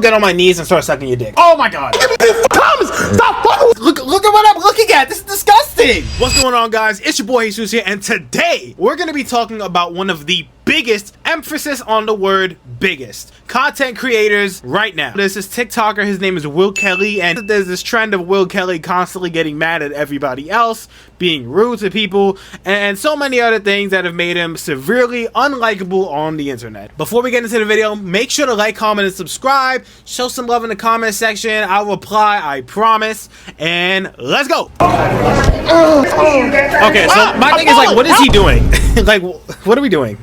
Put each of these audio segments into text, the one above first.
get on my knees and start sucking your dick. Oh my god. Thomas, stop. Look at what I'm looking at. This is disgusting. What's going on, guys? It's your boy Jesus here, and today we're gonna be talking about one of the biggest, emphasis on the word biggest, content creators right now. There's this TikToker, his name is Will Kelly, and there's this trend of Will Kelly constantly getting mad at everybody else, being rude to people, and so many other things that have made him severely unlikable on the internet. Before we get into the video, make sure to like, comment, and subscribe. Show some love in the comment section. I'll reply, I promise. And let's go. Okay, so my thing is, like, what is he doing? Like, what are we doing?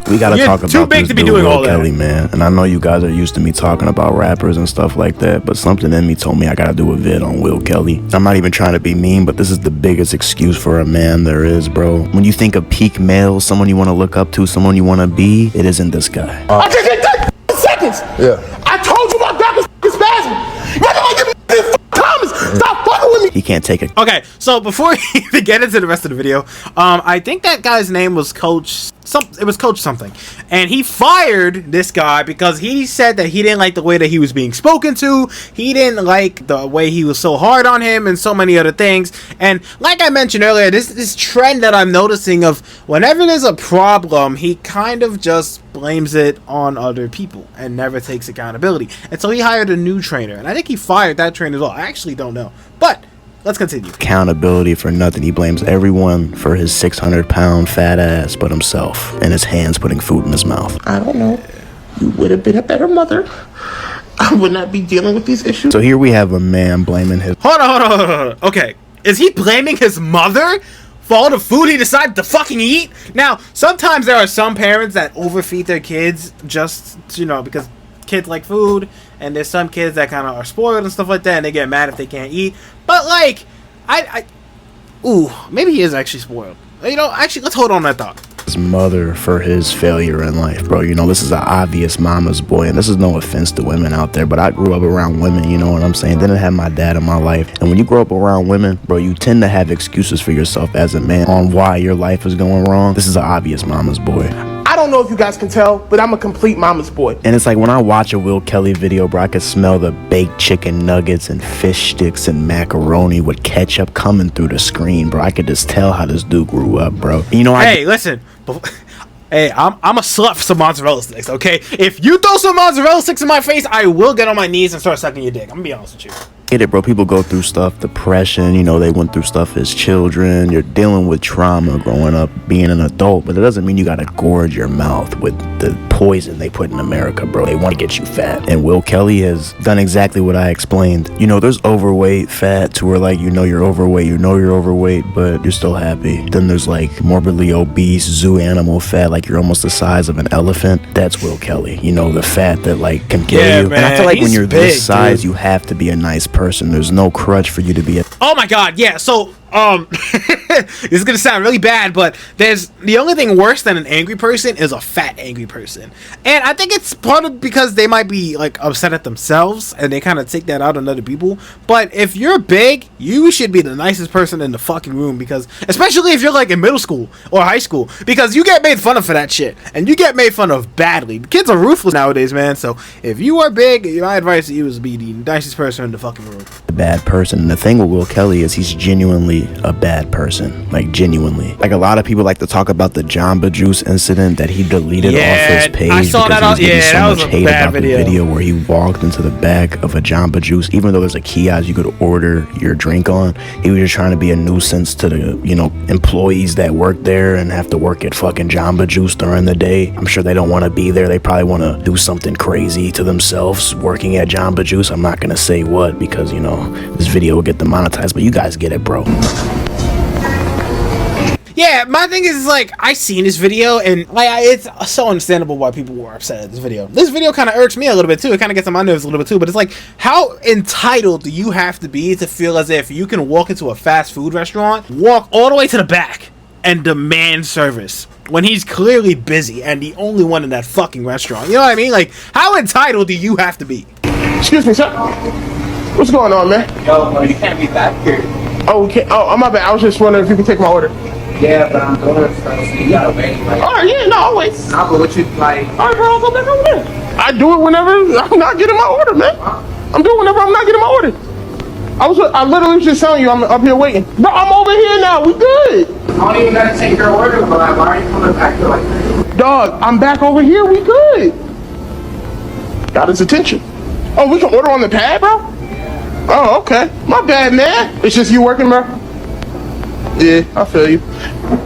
We gotta talk about too big this to be dude, doing Will all that. Kelly, man. And I know you guys are used to me talking about rappers and stuff like that, but something in me told me I gotta do a vid on Will Kelly. I'm not even trying to be mean, but this is the biggest excuse for a man there is, bro. When you think of peak male, someone you want to look up to, someone you want to be, it isn't this guy. I just did 30 seconds. Yeah. I told you my back was spasming. Thomas, stop fucking with me. He can't take it. Okay, so before we even get into the rest of the video, I think that guy's name was Coach something, and he fired this guy because he said that he didn't like the way that he was being spoken to. He didn't like the way he was so hard on him and so many other things. And like I mentioned earlier, this trend that I'm noticing of whenever there's a problem, he kind of just blames it on other people and never takes accountability. And so he hired a new trainer, and I think he fired that trainer as well. I actually don't know, but let's continue. Accountability for nothing. He blames everyone for his 600-pound fat ass but himself and his hands putting food in his mouth. I don't know. You would have been a better mother. I would not be dealing with these issues. So here we have a man blaming his... Hold on. Okay, is he blaming his mother for all the food he decided to fucking eat? Now, sometimes there are some parents that overfeed their kids just, you know, because kids like food, and there's some kids that kind of are spoiled and stuff like that, and they get mad if they can't eat. But like, ooh, maybe he is actually spoiled. You know, actually, let's hold on to that thought. His mother for his failure in life, bro. You know, this is an obvious mama's boy, and this is no offense to women out there, but I grew up around women, you know what I'm saying? Didn't have my dad in my life, and when you grow up around women, bro, you tend to have excuses for yourself as a man on why your life is going wrong. This is an obvious mama's boy. I don't know if you guys can tell, but I'm a complete mama's boy. And it's like when I watch a Will Kelly video, bro, I can smell the baked chicken nuggets and fish sticks and macaroni with ketchup coming through the screen, bro. I could just tell how this dude grew up, bro. You know, hey, listen. Hey, I'm a slut for some mozzarella sticks, okay? If you throw some mozzarella sticks in my face, I will get on my knees and start sucking your dick. I'm gonna be honest with you. Get it, bro. People go through stuff, depression, you know, they went through stuff as children. You're dealing with trauma growing up, being an adult, but it doesn't mean you gotta gorge your mouth with the poison they put in America, bro. They want to get you fat. And Will Kelly has done exactly what I explained. You know, there's overweight fat to where, like, you know you're overweight, but you're still happy. Then there's like morbidly obese zoo animal fat, like you're almost the size of an elephant. That's Will Kelly. You know, the fat that like can kill you. Man, and I feel like when you're big, this size, dude, you have to be a nice person. There's no crutch for you to be a... Oh my god, yeah, so this is gonna sound really bad, but there's the only thing worse than an angry person is a fat angry person. And I think it's part of because they might be like upset at themselves and they kind of take that out on other people. But if you're big, you should be the nicest person in the fucking room, because especially if you're like in middle school or high school, because you get made fun of for that shit, and you get made fun of badly. Kids are ruthless nowadays, man. So if you are big, my advice to you is to be the nicest person in the fucking room. Bad person. And the thing with Will Kelly is he's genuinely a bad person, like genuinely. Like a lot of people like to talk about the Jamba Juice incident that he deleted off his page. I saw because that. He was getting That was much a hate bad about video. the video where he walked into the back of a Jamba Juice, even though there's a kiosk you could order your drink on. He was just trying to be a nuisance to the, you know, employees that work there and have to work at fucking Jamba Juice during the day. I'm sure they don't want to be there. They probably want to do something crazy to themselves working at Jamba Juice. I'm not gonna say what, because, you know, this video will get demonetized, but you guys get it, bro. Yeah, my thing is, like, I seen this video, and like, it's so understandable why people were upset at this video. This video kind of irks me a little bit too. It kind of gets on my nerves a little bit too. But it's like, how entitled do you have to be to feel as if you can walk into a fast food restaurant, walk all the way to the back, and demand service when he's clearly busy and the only one in that fucking restaurant? You know what I mean? Like, how entitled do you have to be? Excuse me, sir. What's going on, man? Yo, you can't be back here. Oh, okay. Oh, my bad. I was just wondering if you could take my order. Yeah, but I'm going, so you gotta wait. Like, All right, yeah, no, I'll wait. Nah, but what you like? All right, bro, I'll go back over there. I do it whenever I'm not getting my order, man. I'm doing whenever I'm not getting my order. I literally was just telling you I'm up here waiting. Bro, I'm over here now. We good. I don't even gotta take your order, but why are you coming back here like that? Dog, I'm back over here. We good. Got his attention. Oh, we can order on the pad, bro? Oh, okay. My bad, man. It's just you working, bro? Yeah, I feel you.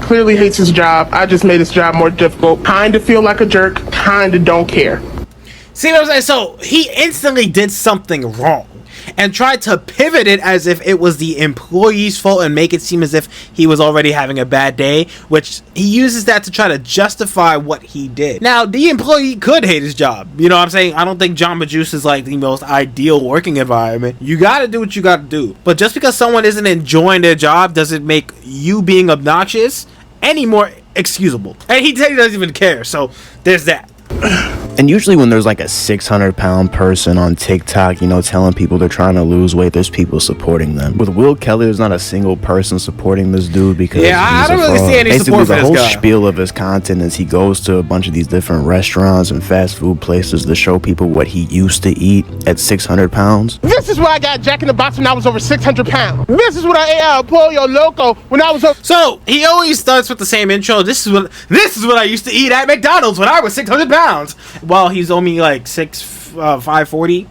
Clearly hates his job. I just made his job more difficult. Kinda feel like a jerk. Kinda don't care. See what I'm saying? So he instantly did something wrong and tried to pivot it as if it was the employee's fault and make it seem as if he was already having a bad day, which he uses that to try to justify what he did. Now, the employee could hate his job. You know what I'm saying? I don't think Jamba Juice is like the most ideal working environment. You gotta do what you gotta do. But just because someone isn't enjoying their job doesn't make you being obnoxious any more excusable. And he doesn't even care, so there's that. And usually when there's like a 600-pound person on TikTok, you know, telling people they're trying to lose weight, there's people supporting them. With Will Kelly, there's not a single person supporting this dude because I don't really see any support for this guy. Basically, the whole spiel of his content is he goes to a bunch of these different restaurants and fast food places to show people what he used to eat at 600 pounds. This is what I got Jack in the Box when I was over 600 pounds. This is what I ate out of Pollo Loco when I was over... So, he always starts with the same intro. This is what I used to eat at McDonald's when I was 600 pounds. While he's only like 540,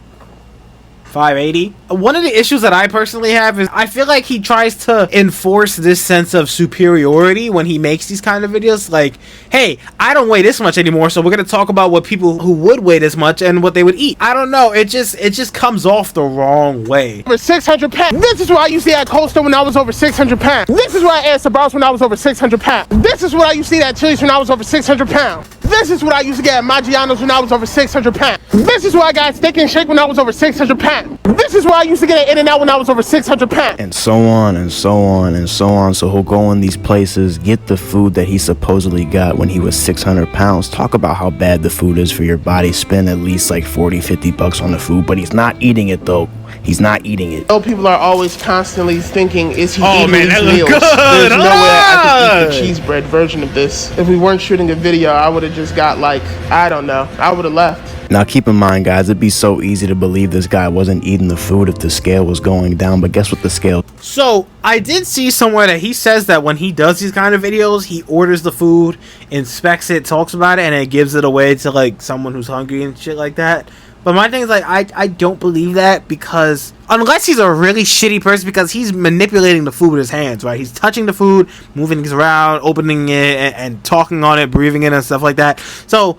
580. One of the issues that I personally have is I feel like he tries to enforce this sense of superiority when he makes these kind of videos. Like, hey, I don't weigh this much anymore, so we're gonna talk about what people who would weigh this much and what they would eat. I don't know. It just comes off the wrong way. Over 600 pounds. This is what I used to eat at Coastal when I was over 600 pounds. This is what I ate at Sabros when I was over 600 pounds. This is what I used to eat at Chili's when I was over 600 pounds. This is what I used to get at Maggiano's when I was over 600 pounds. This is what I got at Steak and Shake when I was over 600 pounds. This is what I used to get at In-N-Out when I was over 600 pounds. And so on and so on and so on. So he'll go in these places, get the food that he supposedly got when he was 600 pounds. Talk about how bad the food is for your body. Spend at least like 40, 50 bucks on the food, but he's not eating it though. He's not eating it. People are always constantly thinking, is he Oh eating man, these that meals? looks good. There's no way I could eat the cheese bread version of this. If we weren't shooting a video, I would have just got like, I don't know, I would have left. Now keep in mind, guys, it'd be so easy to believe this guy wasn't eating the food if the scale was going down, but guess what the scale... So, I did see somewhere that he says that when he does these kind of videos, he orders the food, inspects it, talks about it, and then gives it away to, like, someone who's hungry and shit like that. But my thing is, like, I don't believe that because... Unless he's a really shitty person, because he's manipulating the food with his hands, right? He's touching the food, moving things around, opening it, and talking on it, breathing it, and stuff like that. So...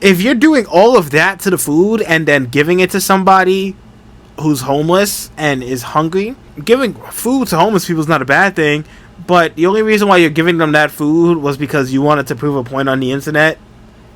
if you're doing all of that to the food and then giving it to somebody who's homeless and is hungry, giving food to homeless people is not a bad thing, but the only reason why you're giving them that food was because you wanted to prove a point on the internet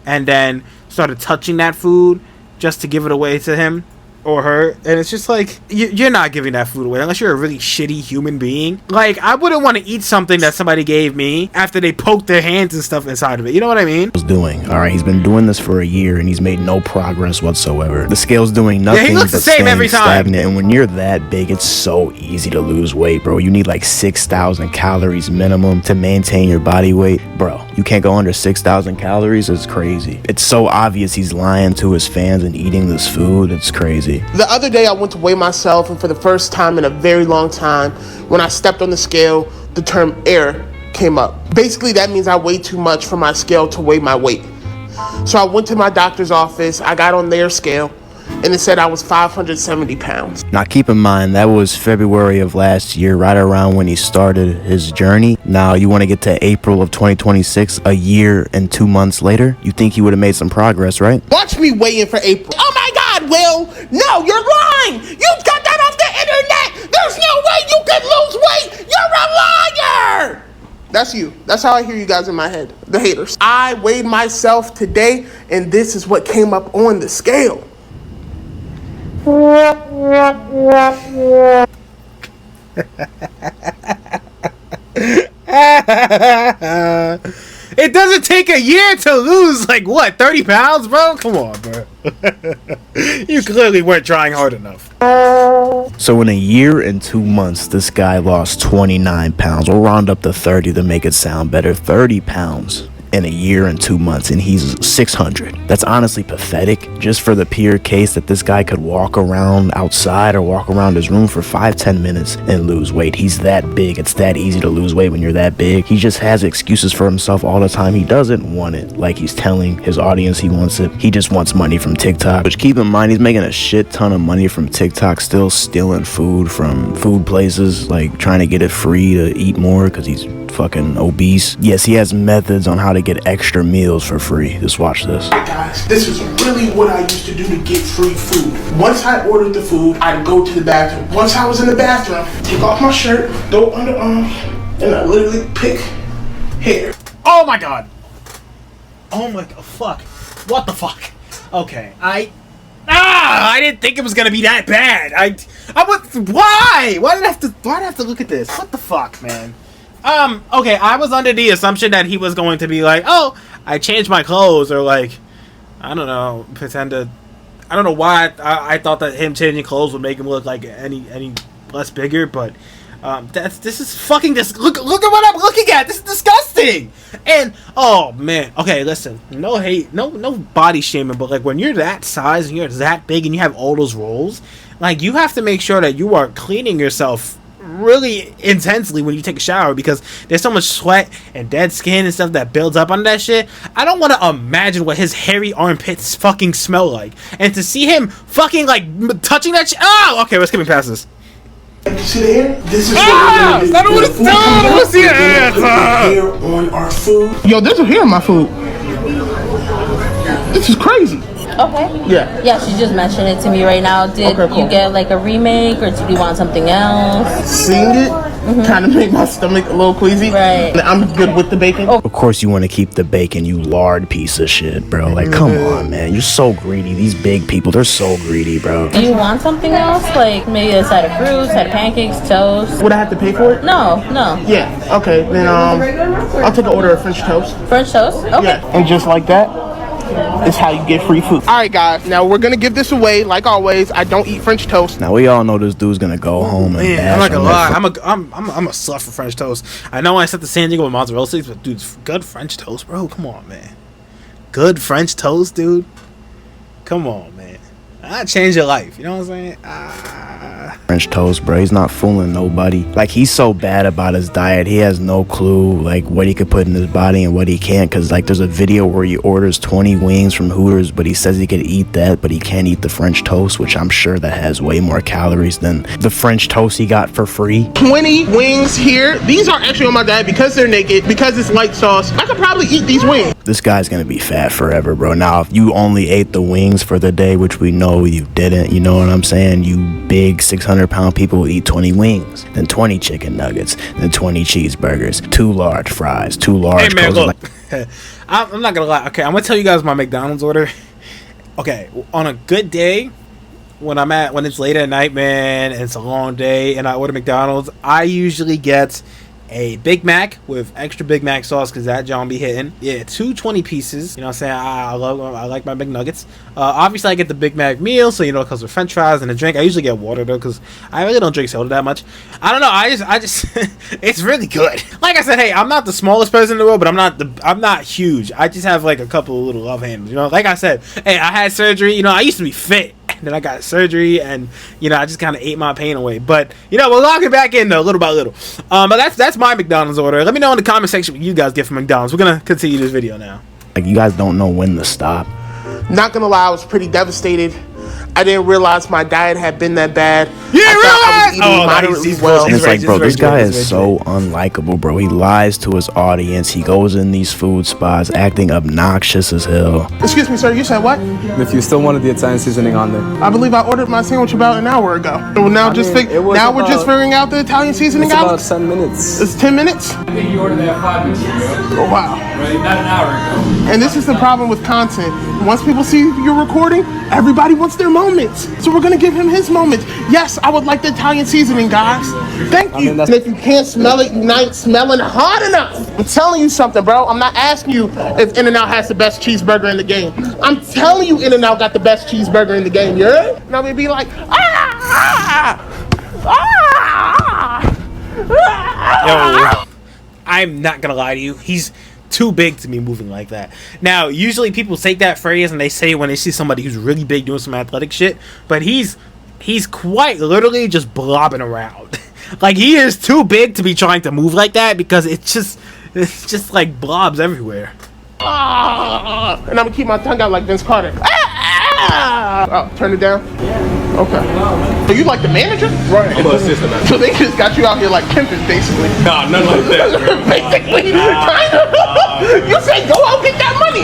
and then started touching that food just to give it away to him or her, and it's just like, you're not giving that food away unless you're a really shitty human being. Like, I wouldn't want to eat something that somebody gave me after they poked their hands and stuff inside of it. You know what I mean? Doing all right. He's been doing this for a year and he's made no progress whatsoever. The scale's doing nothing. Yeah, he looks but the same every time. Stagnant. And when you're that big, it's so easy to lose weight, bro. You need like 6,000 calories minimum to maintain your body weight, bro. You can't go under 6,000 calories. It's crazy. It's so obvious he's lying to his fans and eating this food. It's crazy. The other day I went to weigh myself, and for the first time in a very long time, when I stepped on the scale, the term error came up. Basically, that means I weigh too much for my scale to weigh my weight. So I went to my doctor's office, I got on their scale, and it said I was 570 pounds. Now keep in mind, that was February of last year, right around when he started his journey. Now you want to get to April of 2026, a year and 2 months later. You think he would have made some progress, right? Watch me weigh in for April. Oh my God, Will! No, you're lying! You got that off the internet! There's no way you could lose weight! You're a liar! That's you. That's how I hear you guys in my head. The haters. I weighed myself today, and this is what came up on the scale. It doesn't take a year to lose, like, what, 30 pounds, bro? Come on, bro. You clearly weren't trying hard enough. So in a year and 2 months, this guy lost 29 pounds. We'll round up to 30 to make it sound better. 30 pounds. in a year and 2 months, and he's 600. That's honestly pathetic, just for the pure case that this guy could walk around outside or walk around his room for 5-10 minutes and lose weight. He's that big. It's that easy to lose weight when you're that big. He just has excuses for himself all the time. He doesn't want it like he's telling his audience he wants it. He just wants money from TikTok, which, keep in mind, he's making a shit ton of money from TikTok, still stealing food from food places, like trying to get it free to eat more because he's fucking obese. Yes, he has methods on how to get extra meals for free. Just watch this. Hey guys, this is really what I used to do to get free food. Once I ordered the food, I'd go to the bathroom. Once I was in the bathroom, take off my shirt, throw underarm, and I literally pick hair. Oh my god. Oh my god. Fuck. What the fuck? Okay. I didn't think it was gonna be that bad. Why? Why did I have to look at this? What the fuck, man? Okay, I was under the assumption that he was going to be like, oh, I changed my clothes, or like, I don't know, pretend to, I don't know why I thought that him changing clothes would make him look like any less bigger, but this is fucking look at what I'm looking at. This is disgusting. And oh man, okay, listen, no hate, no body shaming, but like when you're that size and you're that big and you have all those rolls, like you have to make sure that you are cleaning yourself really intensely when you take a shower, because there's so much sweat and dead skin and stuff that builds up on that shit. I don't want to imagine what his hairy armpits fucking smell like, and to see him fucking like touching that shit. Oh, okay, we're skipping past this. You see the hair? This is I don't want to see the hair. Hair on our food. Yo, there's a hair on my food. This is crazy. Okay. Yeah. Yeah, she just mentioned it to me right now. Did you get like a remake, or did you want something else? Seeing it kind of made my stomach a little queasy. Right. I'm good with the bacon. Of course you want to keep the bacon, you lard piece of shit, bro. Like, come on, man. You're so greedy. These big people, they're so greedy, bro. Do you want something else? Like maybe a side of fruit, side of pancakes, toast? Would I have to pay for it? No. Yeah. Okay. Then I'll take an order of French toast. French toast? Okay. Yeah. And just like that is how you get free food. All right, guys. Now we're gonna give this away. Like always, I don't eat French toast. Now we all know this dude's gonna go home and Man, I'm not gonna bash lie. I'm a slut for French toast. I know I said the San Diego with mozzarella sticks, but dude, good French toast, bro. Come on, man. Good French toast, dude. Come on, man. That change your life. You know what I'm saying? French toast, bro. He's not fooling nobody. Like, he's so bad about his diet. He has no clue like what he could put in his body and what he can't. Cause like there's a video where he orders 20 wings from Hooters, but he says he could eat that, but he can't eat the French toast, which I'm sure that has way more calories than the French toast he got for free. 20 wings here. These are actually on my diet because they're naked, because it's light sauce. I could probably eat these wings. This guy's gonna be fat forever, bro. Now, if you only ate the wings for the day, which we know you didn't, you know what I'm saying? You big 600-pound people will eat 20 wings, then 20 chicken nuggets, then 20 cheeseburgers, 2 large fries, 2 large. Hey man, look. I'm not gonna lie. Okay, I'm gonna tell you guys my McDonald's order. Okay, on a good day, when it's late at night, man, and it's a long day, and I order McDonald's, I usually get a Big Mac with extra Big Mac sauce, because that John be hitting. Yeah, 2 20 pieces. You know what I'm saying? I like my McNuggets. Obviously, I get the Big Mac meal, so, you know, it comes with french fries and a drink. I usually get water, though, because I really don't drink soda that much. I don't know. I just it's really good. Like I said, hey, I'm not the smallest person in the world, but I'm not huge. I just have, like, a couple of little love handles, you know? Like I said, hey, I had surgery. You know, I used to be fit. Then I got surgery, and you know, I just kind of ate my pain away. But you know, we'll lock it back in though, little by little. But that's my McDonald's order. Let me know in the comment section what you guys get from McDonald's. We're gonna continue this video now. Like, you guys don't know when to stop. Not gonna lie, I was pretty devastated. I didn't realize my diet had been that bad. You didn't realize? Moderately well. And it's like, bro, this guy is so unlikable, bro. He lies to his audience. He goes in these food spots acting obnoxious as hell. Excuse me, sir. You said what? If you still wanted the Italian seasoning on there. I believe I ordered my sandwich about an hour ago. So now we're just figuring out the Italian seasoning. It's about 10 minutes. It's 10 minutes? I think you ordered that 5 minutes ago. Oh, wow. Right, not an hour ago. And this is the problem with content. Once people see you're recording, everybody wants their moments. So we're gonna give him his moments. Yes, I would like the Italian seasoning, guys. Thank you. And if you can't smell it, you ain't smelling hard enough. I'm telling you something, bro. I'm not asking you if In-N-Out has the best cheeseburger in the game. I'm telling you In-N-Out got the best cheeseburger in the game, you heard? And I'm gonna be like, Yo, I'm not gonna lie to you. He's too big to be moving like that. Now, usually people take that phrase and they say it when they see somebody who's really big doing some athletic shit, but he's quite literally just blobbing around. Like, he is too big to be trying to move like that because it's just like blobs everywhere. And I'm gonna keep my tongue out like Vince Carter. Oh, turn it down? Yeah. Okay. So you like the manager? Right. I'm an assistant manager. So they just got you out here like pimping, basically. Nah, nothing like that. Basically, kind of. You say go out get that money.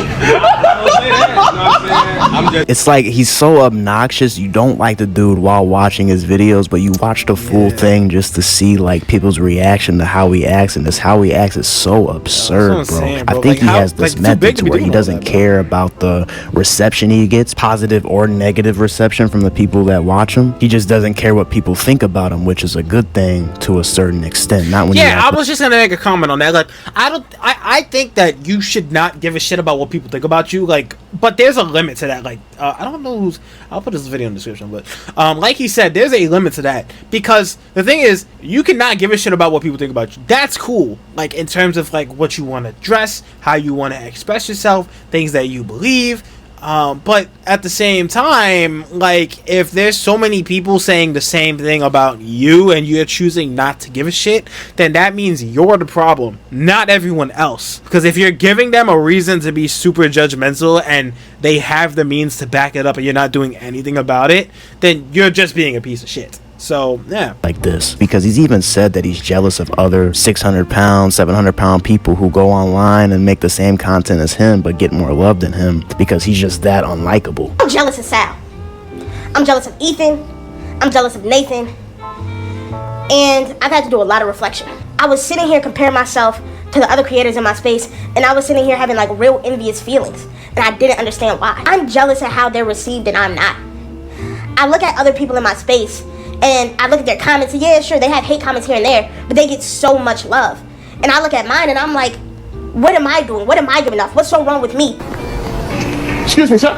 It's like he's so obnoxious. You don't like the dude while watching his videos, but you watch the full thing just to see like people's reaction to how he acts, and this how he acts is so absurd, bro. I think like, he has this method to where he doesn't care about the reception he gets, positive or negative reception from the people that watch him. He just doesn't care what people think about him, which is a good thing to a certain extent. Not when I was just gonna make a comment on that. Like, I think that you should not give a shit about what people think about you. Like, but there's a limit to that. Like, I don't know who's. I'll put this video in the description, but like he said, there's a limit to that, because the thing is, you cannot give a shit about what people think about you. That's cool. Like, in terms of like what you want to dress, how you want to express yourself, things that you believe. But at the same time, like, if there's so many people saying the same thing about you and you're choosing not to give a shit, then that means you're the problem, not everyone else. Because if you're giving them a reason to be super judgmental and they have the means to back it up and you're not doing anything about it, then you're just being a piece of shit. So, yeah. Like this, because he's even said that he's jealous of other 600-pound, 700-pound people who go online and make the same content as him but get more love than him, because he's just that unlikable. I'm jealous of Sal. I'm jealous of Ethan. I'm jealous of Nathan. And I've had to do a lot of reflection. I was sitting here comparing myself to the other creators in my space, and I was sitting here having like real envious feelings, and I didn't understand why. I'm jealous at how they're received and I'm not. I look at other people in my space and I look at their comments, and yeah, sure, they have hate comments here and there, but they get so much love. And I look at mine and I'm like, what am I doing? What am I giving off? What's so wrong with me? Excuse me, sir.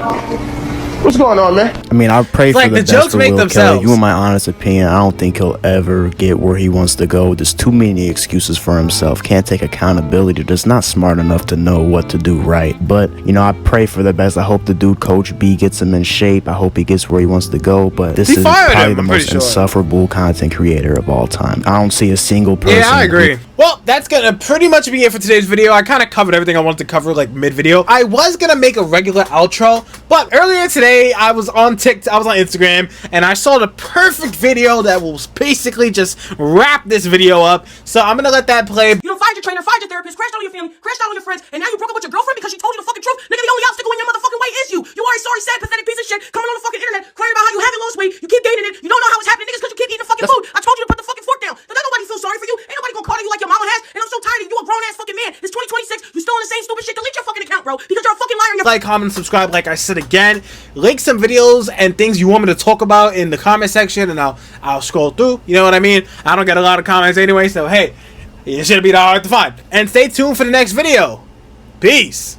What's going on, man? I mean, I pray for the best jokes for make Will themselves. Kelly. You, in my honest opinion, I don't think he'll ever get where he wants to go. There's too many excuses for himself. Can't take accountability. Just not smart enough to know what to do right. But, you know, I pray for the best. I hope the dude, Coach B, gets him in shape. I hope he gets where he wants to go. But this is probably the most insufferable content creator of all time. I don't see a single person. Yeah, I agree. Well, that's gonna pretty much be it for today's video. I kind of covered everything I wanted to cover, like, mid-video. I was gonna make a regular outro, but earlier today I was on Instagram, and I saw the perfect video that will basically just wrap this video up. So I'm gonna let that play. You don't find your trainer, find your therapist, crashed out on your family, crashed out on your friends, and now you broke up with your girlfriend because she told you the fucking truth. Nigga, the only obstacle in your motherfucking way is you. You are a sorry, sad, pathetic piece of shit coming on the fucking internet crying about how you haven't lost weight. You keep dating it. You don't know how it's happening, niggas, because you keep eating the fucking food. I told you to put the fucking fork down. Don't nobody feel sorry for you. Ain't nobody gonna call you like your mama has. And I'm so tired of you, a grown ass fucking man. It's 2026. You still in the same stupid shit. Delete your fucking account, bro, because you're a fucking liar. Like, comment, subscribe, like I said again. Link some videos and things you want me to talk about in the comment section, and I'll scroll through. You know what I mean? I don't get a lot of comments anyway, so hey, it shouldn't be that hard to find. And stay tuned for the next video. Peace.